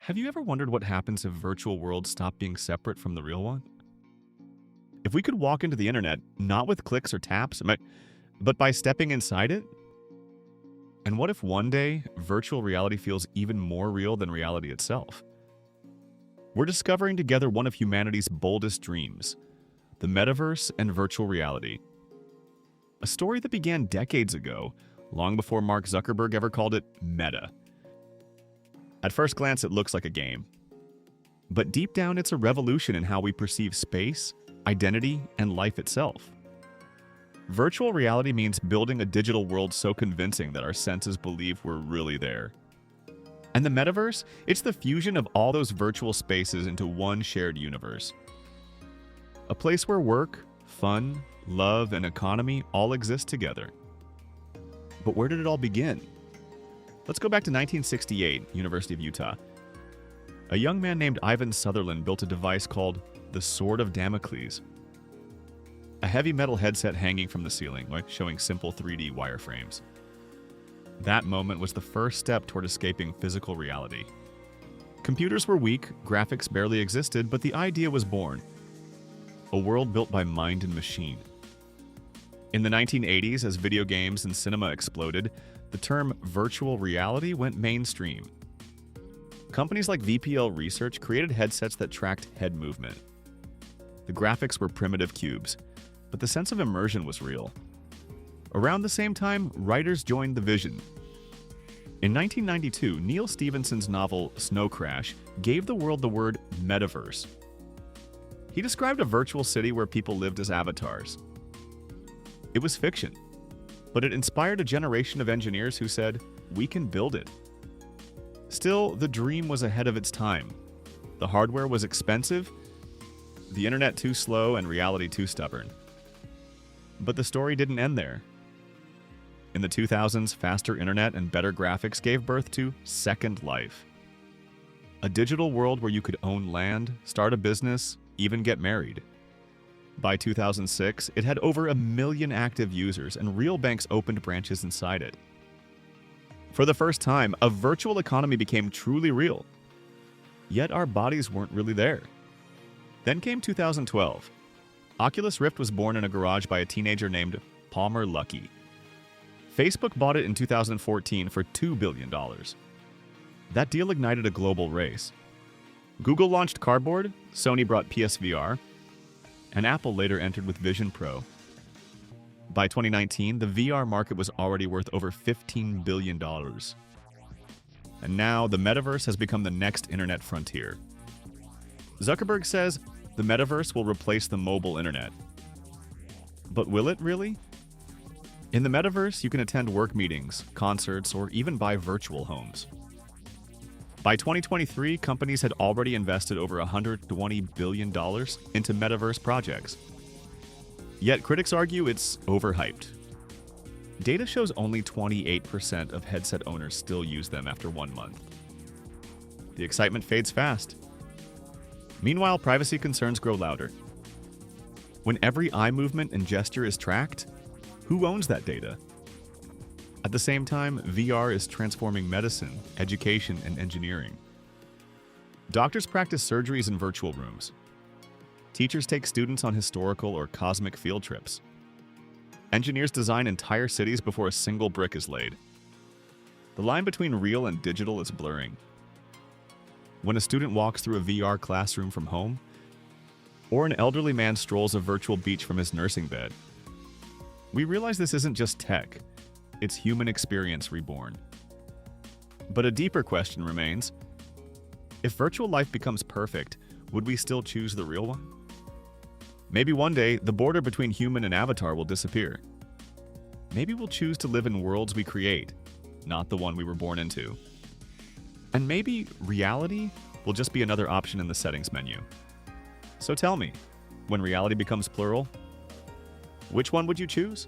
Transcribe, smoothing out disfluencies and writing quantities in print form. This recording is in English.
Have you ever wondered what happens if virtual worlds stop being separate from the real one? If we could walk into the internet, not with clicks or taps, but by stepping inside it? And what if one day virtual reality feels even more real than reality itself? We're discovering together one of humanity's boldest dreams, the metaverse and virtual reality. A story that began decades ago, long before Mark Zuckerberg ever called it Meta. At first glance, it looks like a game. But deep down, it's a revolution in how we perceive space, identity, and life itself. Virtual reality means building a digital world so convincing that our senses believe we're really there. And the metaverse? It's the fusion of all those virtual spaces into one shared universe. A place where work, fun, love, and economy all exist together. But where did it all begin? Let's go back to 1968, University of Utah. A young man named Ivan Sutherland built a device called the Sword of Damocles. A heavy metal headset hanging from the ceiling, showing simple 3D wireframes. That moment was the first step toward escaping physical reality. Computers were weak, graphics barely existed, but the idea was born. A world built by mind and machine. In the 1980s, as video games and cinema exploded, the term virtual reality went mainstream. Companies like VPL Research created headsets that tracked head movement. The graphics were primitive cubes, but the sense of immersion was real. Around the same time, writers joined the vision. In 1992, Neil Stephenson's novel Snow Crash gave the world the word metaverse. He described a virtual city where people lived as avatars. It was fiction, but it inspired a generation of engineers who said, "We can build it." Still, the dream was ahead of its time. The hardware was expensive, the internet too slow, and reality too stubborn. But the story didn't end there. In the 2000s, faster internet and better graphics gave birth to Second Life. A digital world where you could own land, start a business, even get married. By 2006, it had over 1 million active users, and real banks opened branches inside it. For the first time, a virtual economy became truly real. Yet our bodies weren't really there. Then came 2012. Oculus Rift was born in a garage by a teenager named Palmer Luckey. Facebook bought it in 2014 for $2 billion. That deal ignited a global race. Google launched Cardboard, Sony brought PSVR, and Apple later entered with Vision Pro. By 2019, the VR market was already worth over $15 billion. And now, the metaverse has become the next internet frontier. Zuckerberg says the metaverse will replace the mobile internet. But will it really? In the metaverse, you can attend work meetings, concerts, or even buy virtual homes. By 2023, companies had already invested over $120 billion into metaverse projects. Yet critics argue it's overhyped. Data shows only 28% of headset owners still use them after 1 month. The excitement fades fast. Meanwhile, privacy concerns grow louder. When every eye movement and gesture is tracked, who owns that data? At the same time, VR is transforming medicine, education, and engineering. Doctors practice surgeries in virtual rooms. Teachers take students on historical or cosmic field trips. Engineers design entire cities before a single brick is laid. The line between real and digital is blurring. When a student walks through a VR classroom from home, or an elderly man strolls a virtual beach from his nursing bed, we realize this isn't just tech. It's human experience reborn. But a deeper question remains: if virtual life becomes perfect, would we still choose the real one? Maybe one day, the border between human and avatar will disappear. Maybe we'll choose to live in worlds we create, not the one we were born into. And maybe reality will just be another option in the settings menu. So tell me, when reality becomes plural, which one would you choose?